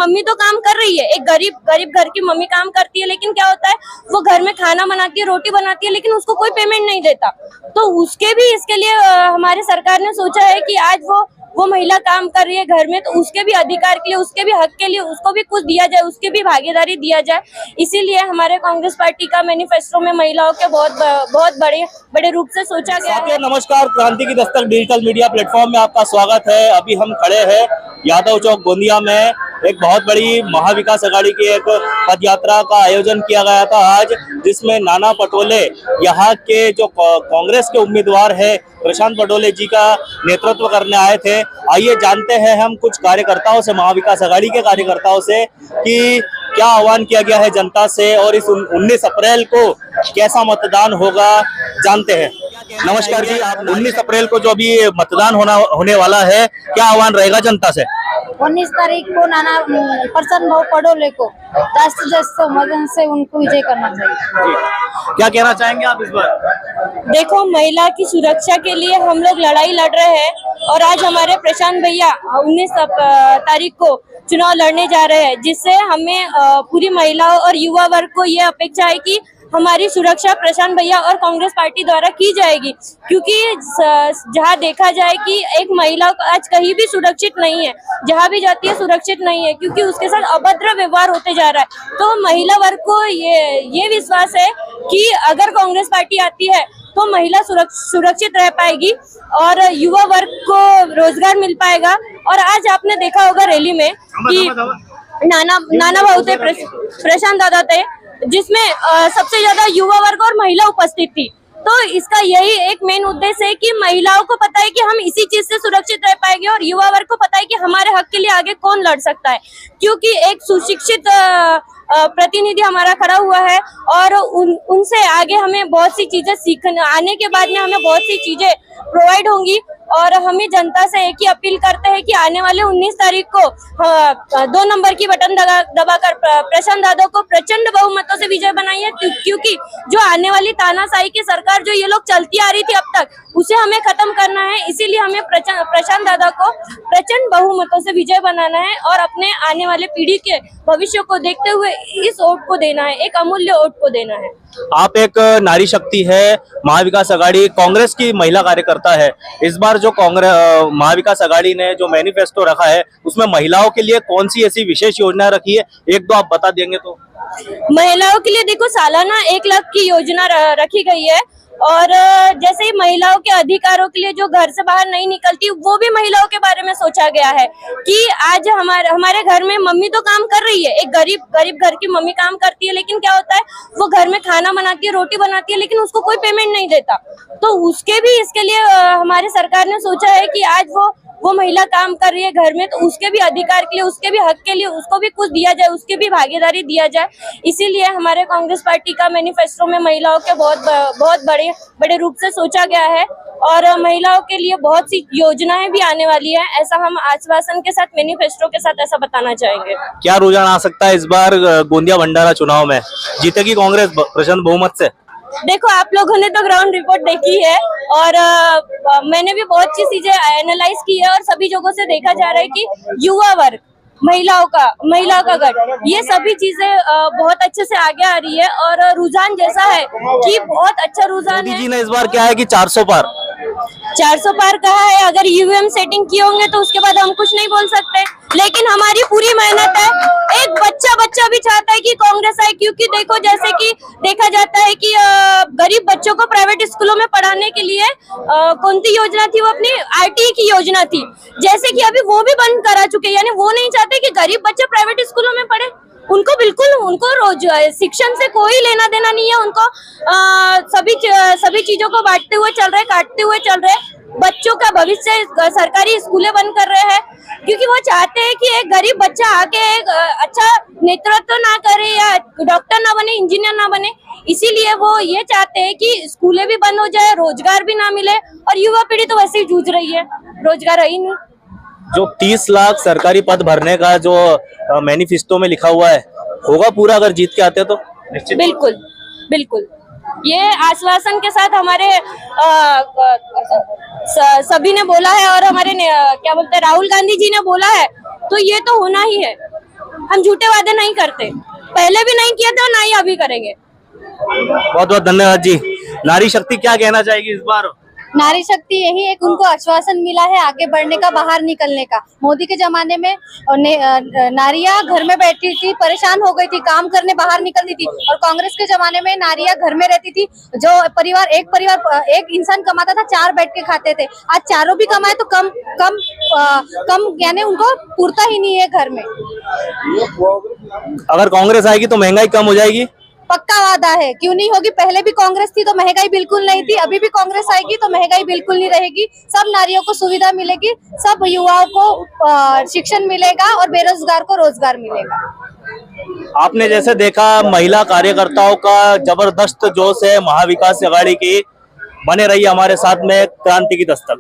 Mummy तो काम कर रही है, एक गरीब घर की मम्मी काम करती है, लेकिन क्या होता है वो घर में खाना बनाती है, रोटी बनाती है, लेकिन उसको कोई पेमेंट नहीं देता। तो उसके भी इसके लिए हमारी सरकार ने सोचा है कि आज वो महिला काम कर रही है घर में, तो उसके भी अधिकार के लिए, उसके भी हक के लिए उसको भी कुछ दिया जाए, उसके भी भागीदारी दिया जाए। इसीलिए हमारे कांग्रेस पार्टी का मैनिफेस्टो में महिलाओं के बहुत बड़े रूप से सोचा गया है। नमस्कार, क्रांति की दस्तक डिजिटल मीडिया प्लेटफॉर्म में आपका स्वागत है। अभी हम खड़े हैं यादव चौक गोंदिया में। एक बहुत बड़ी महाविकास अघाड़ी की एक पद यात्रा का आयोजन किया गया था आज, जिसमें नाना पटोले यहाँ के जो कांग्रेस के उम्मीदवार है प्रशांत पटोले जी का नेतृत्व करने आए थे। आइए जानते हैं हम कुछ कार्यकर्ताओं से, महाविकास अघाड़ी के कार्यकर्ताओं से, कि क्या आह्वान किया गया है जनता से और इस 19 अप्रैल को कैसा मतदान होगा, जानते हैं। नमस्कार जी, आप 19 अप्रैल को जो अभी मतदान होने वाला है, क्या आह्वान रहेगा जनता से? 19 तारीख को नाना प्रशांत भाऊ पटोले को जास्त मतदान से उनको विजय करना चाहिए। क्या कहना चाहेंगे आप इस बार? देखो, महिला की सुरक्षा के लिए हम लोग लड़ाई लड़ रहे हैं और आज हमारे प्रशांत भैया 19 तारीख को चुनाव लड़ने जा रहे हैं, जिससे हमें पूरी महिलाओं और युवा वर्ग को ये अपेक्षा है कि हमारी सुरक्षा प्रशांत भैया और कांग्रेस पार्टी द्वारा की जाएगी। क्योंकि जहां देखा जाए कि एक महिला आज कहीं भी सुरक्षित नहीं है, जहां भी जाती है सुरक्षित नहीं है, क्योंकि उसके साथ अभद्र व्यवहार होते जा रहा है। तो महिला वर्ग को ये विश्वास है कि अगर कांग्रेस पार्टी आती है तो महिला सुरक्षित रह पाएगी और युवा वर्ग को रोजगार मिल पाएगा। और आज आपने देखा होगा रैली में कि नाना भाऊ थे, प्रशांत दादा थे, जिसमें सबसे ज्यादा युवा वर्ग और महिला उपस्थित थी। तो इसका यही एक मेन उद्देश्य है कि महिलाओं को पता है कि हम इसी चीज से सुरक्षित रह पाएंगे और युवा वर्ग को पता है कि हमारे हक के लिए आगे कौन लड़ सकता है। क्योंकि एक सुशिक्षित प्रतिनिधि हमारा खड़ा हुआ है और उनसे आगे हमें बहुत सी चीजें सीखने आने के बाद में हमें बहुत सी चीजें प्रोवाइड होंगी। और हमें जनता से एक ही अपील करते हैं कि आने वाले 19 तारीख को 2 नंबर की बटन दबाकर प्रशांत दादा को प्रचंड बहुमतों से विजय बनाइए। क्योंकि जो आने वाली तानाशाही की सरकार जो ये लोग चलती आ रही थी अब तक, उसे हमें खत्म करना है। इसीलिए हमें प्रशांत दादा को प्रचंड बहुमतों से विजय बनाना है और अपने आने वाले पीढ़ी के भविष्य को देखते हुए इस वोट को देना है, एक अमूल्य वोट को देना है। आप एक नारी शक्ति है, महाविकास अघाड़ी कांग्रेस की महिला कार्यकर्ता है। इस बार जो महाविकास अघाड़ी ने जो मैनिफेस्टो रखा है, उसमें महिलाओं के लिए कौन सी ऐसी विशेष योजना रखी है, एक दो आप बता देंगे तो? महिलाओं के लिए देखो, सालाना 1 लाख की योजना रखी गई है। और जैसे ही महिलाओं के अधिकारों के लिए जो घर से बाहर नहीं निकलती, वो भी महिलाओं के बारे में सोचा गया है कि आज हमारे घर में मम्मी तो काम कर रही है, एक गरीब घर की मम्मी काम करती है, लेकिन क्या होता है वो घर में खाना बनाती है, रोटी बनाती है, लेकिन उसको कोई पेमेंट नहीं देता। तो उसके भी इसके लिए हमारी सरकार ने सोचा है कि आज वो महिला काम कर रही है घर में, तो उसके भी अधिकार के लिए, उसके भी हक के लिए उसको भी कुछ दिया जाए, उसकी भी भागीदारी दिया जाए। इसीलिए हमारे कांग्रेस पार्टी का मैनिफेस्टो में महिलाओं के बहुत बड़े रूप से सोचा गया है और महिलाओं के लिए बहुत सी योजनाएं भी आने वाली है। ऐसा हम आश्वासन के साथ, मैनिफेस्टो के साथ ऐसा बताना चाहेंगे। क्या रुझान आ सकता है इस बार गोंदिया भंडारा चुनाव में? जीतेगी कांग्रेस प्रचंड बहुमत से? देखो, आप लोगों ने तो ग्राउंड रिपोर्ट देखी है और मैंने भी बहुत सी चीजें एनालाइज की है और सभी जगहों से देखा जा रहा है कि युवा वर्ग, महिला का गढ़, ये सभी चीजें बहुत अच्छे से आगे आ रही है और रुझान जैसा है कि बहुत अच्छा रुझान है। मोदी जी ने इस बार क्या है कि 400 पार कहा है। अगर ईवीएम सेटिंग किए होंगे तो उसके बाद हम कुछ नहीं बोल सकते, लेकिन हमारी पूरी मेहनत है। एक बच्चा भी चाहता है कि कांग्रेस आए, क्योंकि देखो, जैसे कि देखा जाता है कि गरीब बच्चों को प्राइवेट स्कूलों में पढ़ाने के लिए कौन सी योजना थी, वो अपनी आरटीई की योजना थी, जैसे कि अभी वो भी बंद करा चुके। यानी वो नहीं चाहते कि गरीब बच्चे प्राइवेट स्कूलों में पढ़े। उनको रोज शिक्षण से कोई लेना देना नहीं है। उनको सभी चीजों को बांटते हुए चल रहे, काटते हुए चल रहे। बच्चों का भविष्य सरकारी स्कूलें बंद कर रहे हैं, क्योंकि वो चाहते हैं कि एक गरीब बच्चा आके एक अच्छा नेतृत्व ना करे या डॉक्टर ना बने, इंजीनियर ना बने। इसीलिए वो ये चाहते हैं कि स्कूलें भी बंद हो जाए, रोजगार भी ना मिले। और युवा पीढ़ी तो वैसे ही जूझ रही है, रोजगार है ही नहीं। जो 30 लाख सरकारी पद भरने का जो मैनिफेस्टो में लिखा हुआ है, होगा पूरा अगर जीत के आते तो? बिल्कुल ये आश्वासन के साथ हमारे सभी ने बोला है और हमारे क्या बोलते हैं, राहुल गांधी जी ने बोला है, तो ये तो होना ही है। हम झूठे वादे नहीं करते, पहले भी नहीं किए थे और ना ही अभी करेंगे। बहुत बहुत धन्यवाद जी। नारी शक्ति क्या कहना चाहेगी इस बार? नारी शक्ति यही एक उनको आश्वासन मिला है आगे बढ़ने का, बाहर निकलने का। मोदी के जमाने में नारियां घर में बैठी थी, परेशान हो गई थी, काम करने बाहर निकलती थी, और कांग्रेस के जमाने में नारियां घर में रहती थी। जो परिवार एक इंसान कमाता था, 4 बैठ के खाते थे। आज चारों भी कमाए तो कम यानी उनको पूरता ही नहीं है घर में। अगर कांग्रेस आएगी तो महंगाई कम हो जाएगी? पक्का वादा है, क्यों नहीं होगी। पहले भी कांग्रेस थी तो महंगाई बिल्कुल नहीं थी, अभी भी कांग्रेस आएगी तो महंगाई बिल्कुल नहीं रहेगी। सब नारियों को सुविधा मिलेगी, सब युवाओं को शिक्षण मिलेगा और बेरोजगार को रोजगार मिलेगा। आपने जैसे देखा महिला कार्यकर्ताओं का जबरदस्त जोश है महाविकास आघाड़ी की। बने रहिए हमारे साथ में क्रांति की दस्तक।